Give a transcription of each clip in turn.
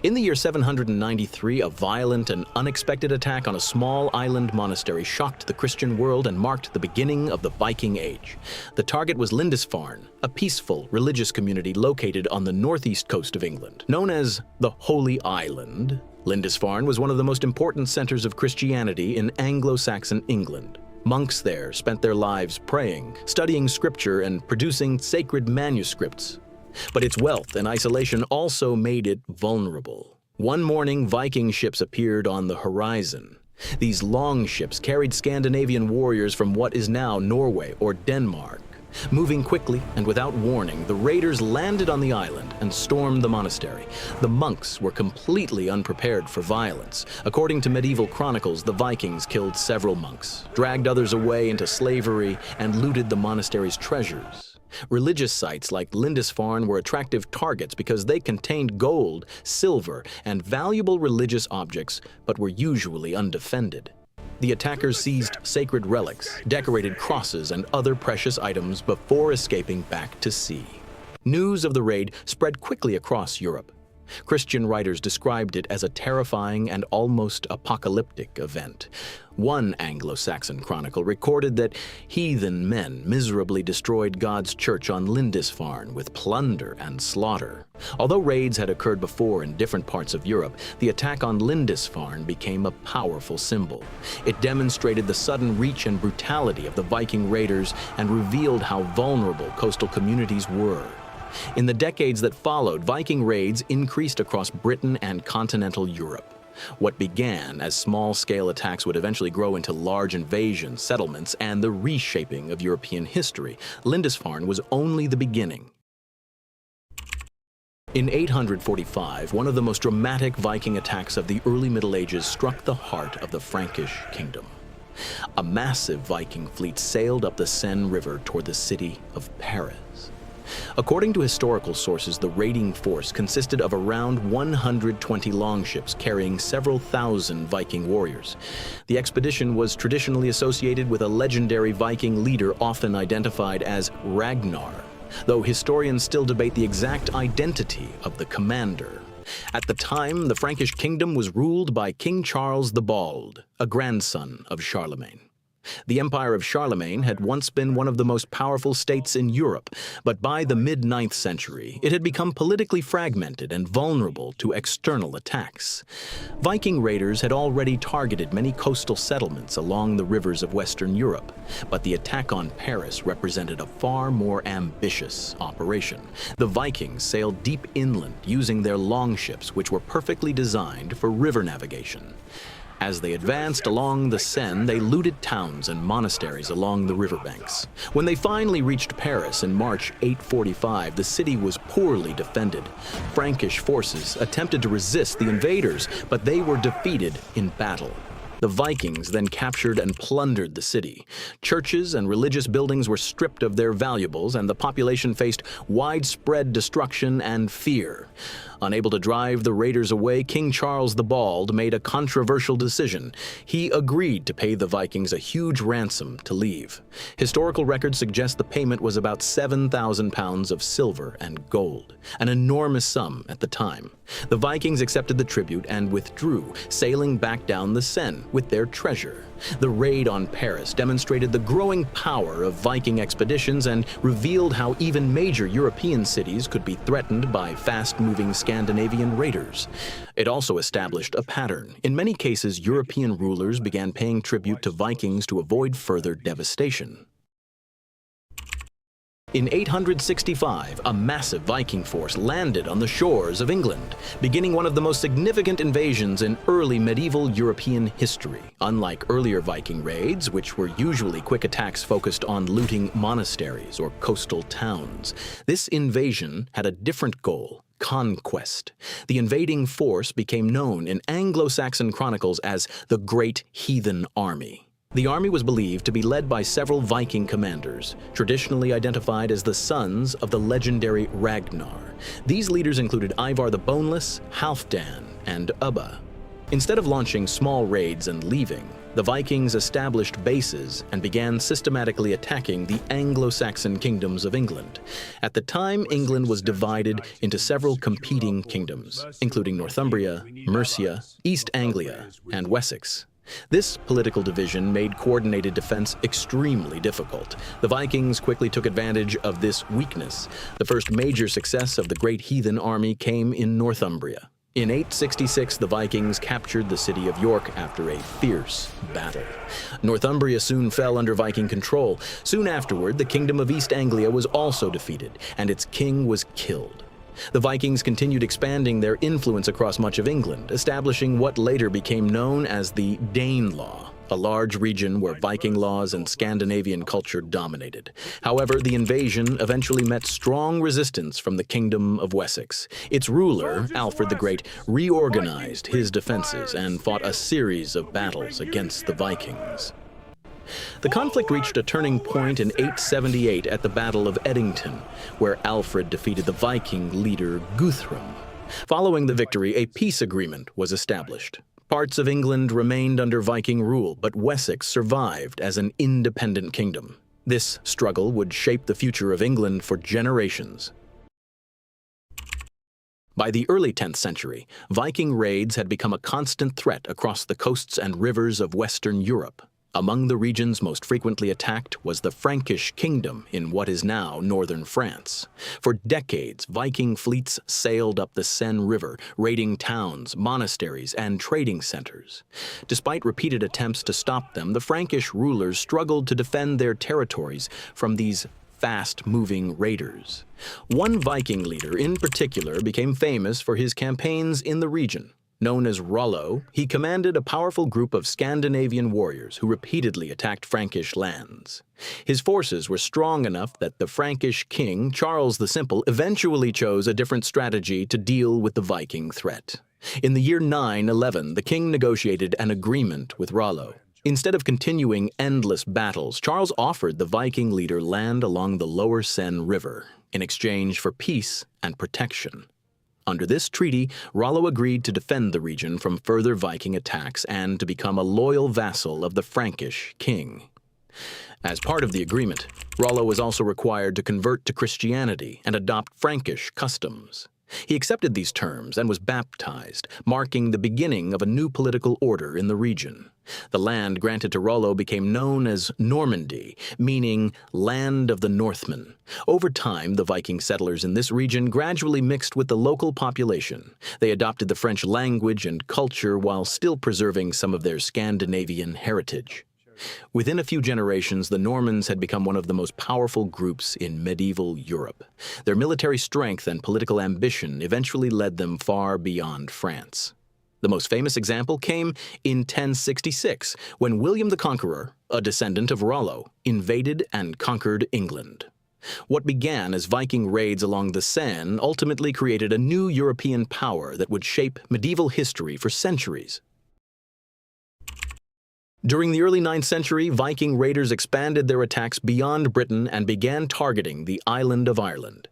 In the year 793, a violent and unexpected attack on a small island monastery shocked the Christian world and marked the beginning of the Viking Age. The target was Lindisfarne, a peaceful religious community located on the northeast coast of England. Known as the Holy Island, Lindisfarne was one of the most important centers of Christianity in Anglo-Saxon England. Monks there spent their lives praying, studying scripture, and producing sacred manuscripts. But its wealth and isolation also made it vulnerable. One morning, Viking ships appeared on the horizon. These long ships carried Scandinavian warriors from what is now Norway or Denmark. Moving quickly and without warning, the raiders landed on the island and stormed the monastery. The monks were completely unprepared for violence. According to medieval chronicles, the Vikings killed several monks, dragged others away into slavery, and looted the monastery's treasures. Religious sites like Lindisfarne were attractive targets because they contained gold, silver, and valuable religious objects, but were usually undefended. The attackers seized sacred relics, decorated crosses, and other precious items before escaping back to sea. News of the raid spread quickly across Europe. Christian writers described it as a terrifying and almost apocalyptic event. One Anglo-Saxon chronicle recorded that heathen men miserably destroyed God's church on Lindisfarne with plunder and slaughter. Although raids had occurred before in different parts of Europe, the attack on Lindisfarne became a powerful symbol. It demonstrated the sudden reach and brutality of the Viking raiders and revealed how vulnerable coastal communities were. In the decades that followed, Viking raids increased across Britain and continental Europe. What began as small-scale attacks would eventually grow into large invasions, settlements, and the reshaping of European history. Lindisfarne was only the beginning. In 845, one of the most dramatic Viking attacks of the early Middle Ages struck the heart of the Frankish kingdom. A massive Viking fleet sailed up the Seine River toward the city of Paris. According to historical sources, the raiding force consisted of around 120 longships carrying several thousand Viking warriors. The expedition was traditionally associated with a legendary Viking leader often identified as Ragnar, though historians still debate the exact identity of the commander. At the time, the Frankish kingdom was ruled by King Charles the Bald, a grandson of Charlemagne. The Empire of Charlemagne had once been one of the most powerful states in Europe, but by the mid-9th century, it had become politically fragmented and vulnerable to external attacks. Viking raiders had already targeted many coastal settlements along the rivers of Western Europe, but the attack on Paris represented a far more ambitious operation. The Vikings sailed deep inland using their longships, which were perfectly designed for river navigation. As they advanced along the Seine, they looted towns and monasteries along the riverbanks. When they finally reached Paris in March 845, the city was poorly defended. Frankish forces attempted to resist the invaders, but they were defeated in battle. The Vikings then captured and plundered the city. Churches and religious buildings were stripped of their valuables, and the population faced widespread destruction and fear. Unable to drive the raiders away, King Charles the Bald made a controversial decision. He agreed to pay the Vikings a huge ransom to leave. Historical records suggest the payment was about 7,000 pounds of silver and gold, an enormous sum at the time. The Vikings accepted the tribute and withdrew, sailing back down the Seine with their treasure. The raid on Paris demonstrated the growing power of Viking expeditions and revealed how even major European cities could be threatened by fast-moving Scandinavian raiders. It also established a pattern. In many cases, European rulers began paying tribute to Vikings to avoid further devastation. In 865, a massive Viking force landed on the shores of England, beginning one of the most significant invasions in early medieval European history. Unlike earlier Viking raids, which were usually quick attacks focused on looting monasteries or coastal towns, this invasion had a different goal: conquest. The invading force became known in Anglo-Saxon chronicles as the Great Heathen Army. The army was believed to be led by several Viking commanders, traditionally identified as the sons of the legendary Ragnar. These leaders included Ivar the Boneless, Halfdan, and Ubba. Instead of launching small raids and leaving, the Vikings established bases and began systematically attacking the Anglo-Saxon kingdoms of England. At the time, England was divided into several competing kingdoms, including Northumbria, Mercia, East Anglia, and Wessex. This political division made coordinated defense extremely difficult. The Vikings quickly took advantage of this weakness. The first major success of the Great Heathen Army came in Northumbria. In 866, the Vikings captured the city of York after a fierce battle. Northumbria soon fell under Viking control. Soon afterward, the kingdom of East Anglia was also defeated, and its king was killed. The Vikings continued expanding their influence across much of England, establishing what later became known as the Danelaw, a large region where Viking laws and Scandinavian culture dominated. However, the invasion eventually met strong resistance from the Kingdom of Wessex. Its ruler, Alfred the Great, reorganized his defenses and fought a series of battles against the Vikings. The conflict reached a turning point in 878 at the Battle of Edington, where Alfred defeated the Viking leader Guthrum. Following the victory, a peace agreement was established. Parts of England remained under Viking rule, but Wessex survived as an independent kingdom. This struggle would shape the future of England for generations. By the early 10th century, Viking raids had become a constant threat across the coasts and rivers of Western Europe. Among the regions most frequently attacked was the Frankish kingdom in what is now northern France. For decades, Viking fleets sailed up the Seine River, raiding towns, monasteries, and trading centers. Despite repeated attempts to stop them, the Frankish rulers struggled to defend their territories from these fast-moving raiders. One Viking leader in particular became famous for his campaigns in the region. Known as Rollo, he commanded a powerful group of Scandinavian warriors who repeatedly attacked Frankish lands. His forces were strong enough that the Frankish king, Charles the Simple, eventually chose a different strategy to deal with the Viking threat. In the year 911, the king negotiated an agreement with Rollo. Instead of continuing endless battles, Charles offered the Viking leader land along the lower Seine River in exchange for peace and protection. Under this treaty, Rollo agreed to defend the region from further Viking attacks and to become a loyal vassal of the Frankish king. As part of the agreement, Rollo was also required to convert to Christianity and adopt Frankish customs. He accepted these terms and was baptized, marking the beginning of a new political order in the region. The land granted to Rollo became known as Normandy, meaning land of the Northmen. Over time, the Viking settlers in this region gradually mixed with the local population. They adopted the French language and culture while still preserving some of their Scandinavian heritage. Within a few generations, the Normans had become one of the most powerful groups in medieval Europe. Their military strength and political ambition eventually led them far beyond France. The most famous example came in 1066, when William the Conqueror, a descendant of Rollo, invaded and conquered England. What began as Viking raids along the Seine ultimately created a new European power that would shape medieval history for centuries. During the early 9th century, Viking raiders expanded their attacks beyond Britain and began targeting the island of Ireland.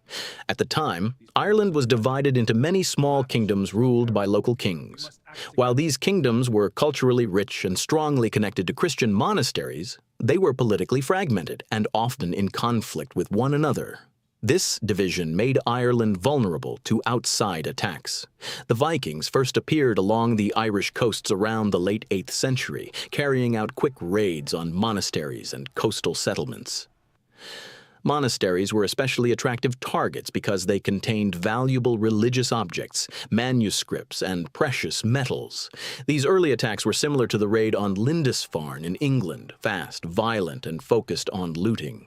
At the time, Ireland was divided into many small kingdoms ruled by local kings. While these kingdoms were culturally rich and strongly connected to Christian monasteries, they were politically fragmented and often in conflict with one another. This division made Ireland vulnerable to outside attacks. The Vikings first appeared along the Irish coasts around the late 8th century, carrying out quick raids on monasteries and coastal settlements. Monasteries were especially attractive targets because they contained valuable religious objects, manuscripts, and precious metals. These early attacks were similar to the raid on Lindisfarne in England, fast, violent, and focused on looting.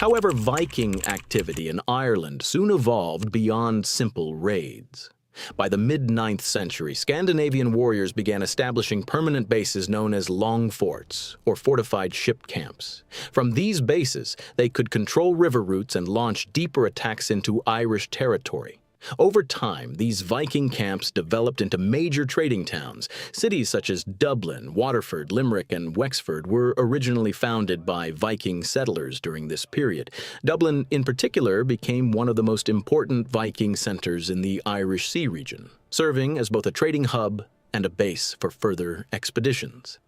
However, Viking activity in Ireland soon evolved beyond simple raids. By the mid-9th century, Scandinavian warriors began establishing permanent bases known as long forts, or fortified ship camps. From these bases, they could control river routes and launch deeper attacks into Irish territory. Over time, these Viking camps developed into major trading towns. Cities such as Dublin, Waterford, Limerick, and Wexford were originally founded by Viking settlers during this period. Dublin, in particular, became one of the most important Viking centers in the Irish Sea region, serving as both a trading hub and a base for further expeditions.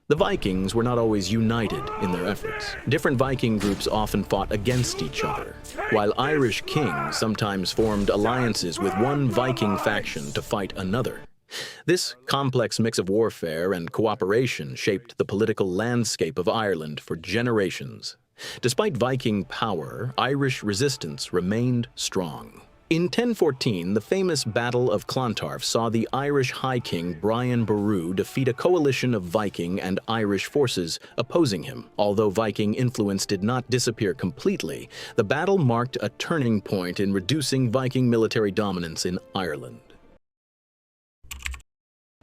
The Vikings were not always united in their efforts. Different Viking groups often fought against each other, while Irish kings sometimes formed alliances with one Viking faction to fight another. This complex mix of warfare and cooperation shaped the political landscape of Ireland for generations. Despite Viking power, Irish resistance remained strong. In 1014, the famous Battle of Clontarf saw the Irish High King Brian Boru defeat a coalition of Viking and Irish forces opposing him. Although Viking influence did not disappear completely, the battle marked a turning point in reducing Viking military dominance in Ireland.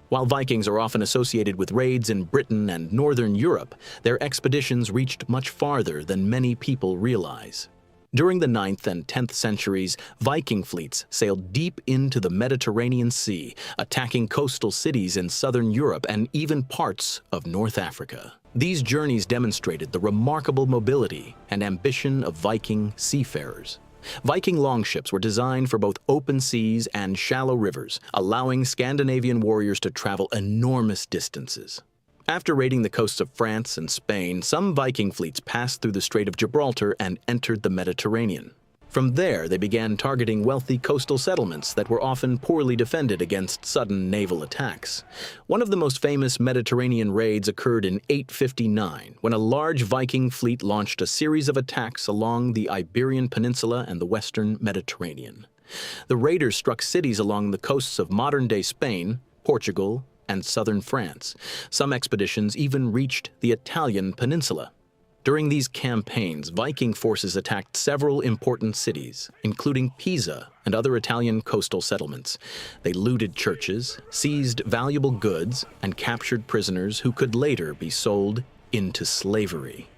While Vikings are often associated with raids in Britain and Northern Europe, their expeditions reached much farther than many people realize. During the 9th and 10th centuries, Viking fleets sailed deep into the Mediterranean Sea, attacking coastal cities in southern Europe and even parts of North Africa. These journeys demonstrated the remarkable mobility and ambition of Viking seafarers. Viking longships were designed for both open seas and shallow rivers, allowing Scandinavian warriors to travel enormous distances. After raiding the coasts of France and Spain, some Viking fleets passed through the Strait of Gibraltar and entered the Mediterranean. From there, they began targeting wealthy coastal settlements that were often poorly defended against sudden naval attacks. One of the most famous Mediterranean raids occurred in 859, when a large Viking fleet launched a series of attacks along the Iberian Peninsula and the western Mediterranean. The raiders struck cities along the coasts of modern-day Spain, Portugal, and southern France. Some expeditions even reached the Italian peninsula. During these campaigns, Viking forces attacked several important cities, including Pisa and other Italian coastal settlements. They looted churches, seized valuable goods, and captured prisoners who could later be sold into slavery.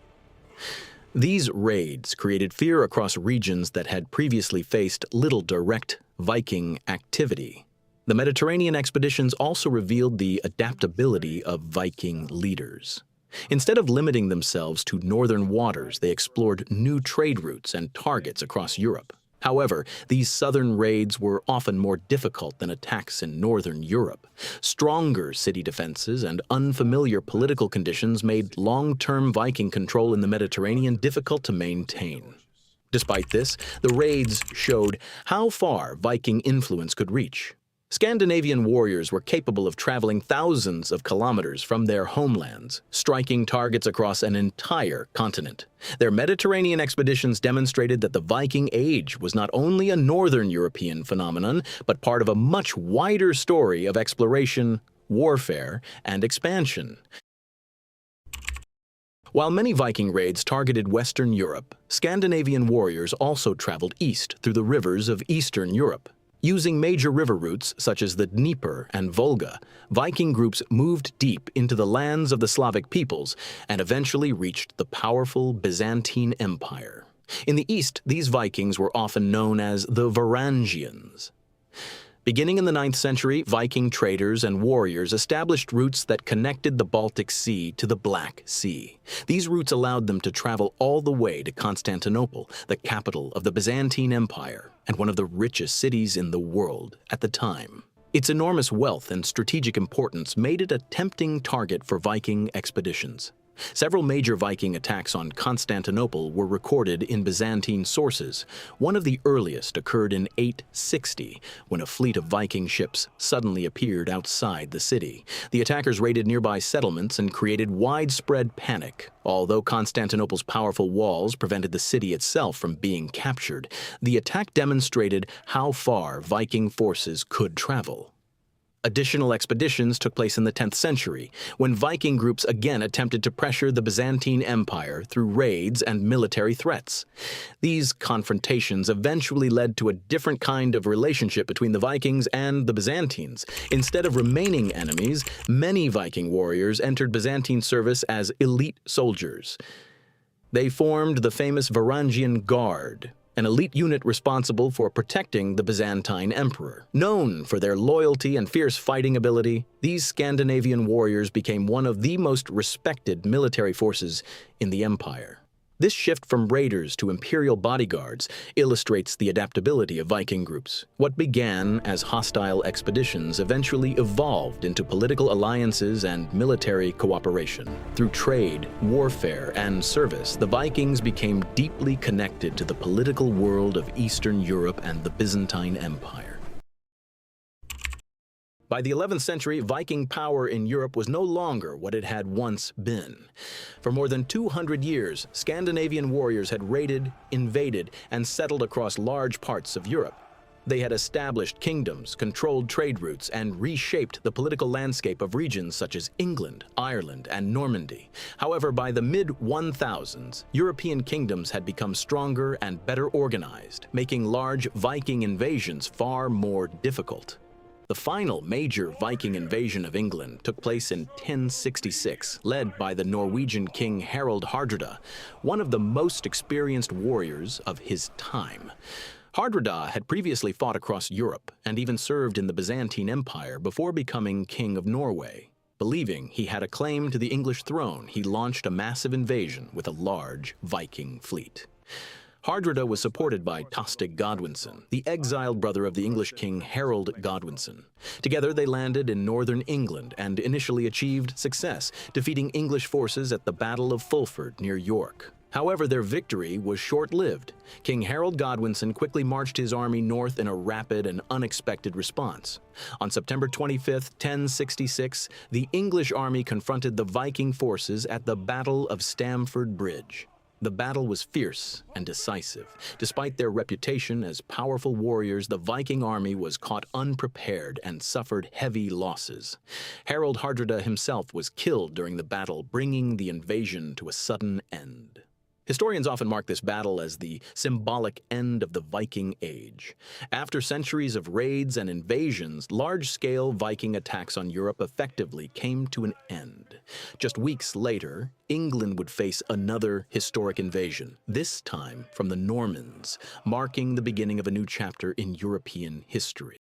These raids created fear across regions that had previously faced little direct Viking activity. The Mediterranean expeditions also revealed the adaptability of Viking leaders. Instead of limiting themselves to northern waters, they explored new trade routes and targets across Europe. However, these southern raids were often more difficult than attacks in northern Europe. Stronger city defenses and unfamiliar political conditions made long-term Viking control in the Mediterranean difficult to maintain. Despite this, the raids showed how far Viking influence could reach. Scandinavian warriors were capable of traveling thousands of kilometers from their homelands, striking targets across an entire continent. Their Mediterranean expeditions demonstrated that the Viking Age was not only a northern European phenomenon, but part of a much wider story of exploration, warfare, and expansion. While many Viking raids targeted Western Europe, Scandinavian warriors also traveled east through the rivers of Eastern Europe. Using major river routes such as the Dnieper and Volga, Viking groups moved deep into the lands of the Slavic peoples and eventually reached the powerful Byzantine Empire. In the east, these Vikings were often known as the Varangians. Beginning in the 9th century, Viking traders and warriors established routes that connected the Baltic Sea to the Black Sea. These routes allowed them to travel all the way to Constantinople, the capital of the Byzantine Empire, and one of the richest cities in the world at the time. Its enormous wealth and strategic importance made it a tempting target for Viking expeditions. Several major Viking attacks on Constantinople were recorded in Byzantine sources. One of the earliest occurred in 860, when a fleet of Viking ships suddenly appeared outside the city. The attackers raided nearby settlements and created widespread panic. Although Constantinople's powerful walls prevented the city itself from being captured, the attack demonstrated how far Viking forces could travel. Additional expeditions took place in the 10th century, when Viking groups again attempted to pressure the Byzantine Empire through raids and military threats. These confrontations eventually led to a different kind of relationship between the Vikings and the Byzantines. Instead of remaining enemies, many Viking warriors entered Byzantine service as elite soldiers. They formed the famous Varangian Guard, an elite unit responsible for protecting the Byzantine emperor. Known for their loyalty and fierce fighting ability, these Scandinavian warriors became one of the most respected military forces in the empire. This shift from raiders to imperial bodyguards illustrates the adaptability of Viking groups. What began as hostile expeditions eventually evolved into political alliances and military cooperation. Through trade, warfare, and service, the Vikings became deeply connected to the political world of Eastern Europe and the Byzantine Empire. By the 11th century, Viking power in Europe was no longer what it had once been. For more than 200 years, Scandinavian warriors had raided, invaded, and settled across large parts of Europe. They had established kingdoms, controlled trade routes, and reshaped the political landscape of regions such as England, Ireland, and Normandy. However, by the mid-1000s, European kingdoms had become stronger and better organized, making large Viking invasions far more difficult. The final major Viking invasion of England took place in 1066, led by the Norwegian king Harald Hardrada, one of the most experienced warriors of his time. Hardrada had previously fought across Europe and even served in the Byzantine Empire before becoming king of Norway. Believing he had a claim to the English throne, he launched a massive invasion with a large Viking fleet. Hardrada was supported by Tostig Godwinson, the exiled brother of the English king Harold Godwinson. Together they landed in northern England and initially achieved success, defeating English forces at the Battle of Fulford near York. However, their victory was short-lived. King Harold Godwinson quickly marched his army north in a rapid and unexpected response. On September 25, 1066, the English army confronted the Viking forces at the Battle of Stamford Bridge. The battle was fierce and decisive. Despite their reputation as powerful warriors, the Viking army was caught unprepared and suffered heavy losses. Harald Hardrada himself was killed during the battle, bringing the invasion to a sudden end. Historians often mark this battle as the symbolic end of the Viking Age. After centuries of raids and invasions, large-scale Viking attacks on Europe effectively came to an end. Just weeks later, England would face another historic invasion, this time from the Normans, marking the beginning of a new chapter in European history.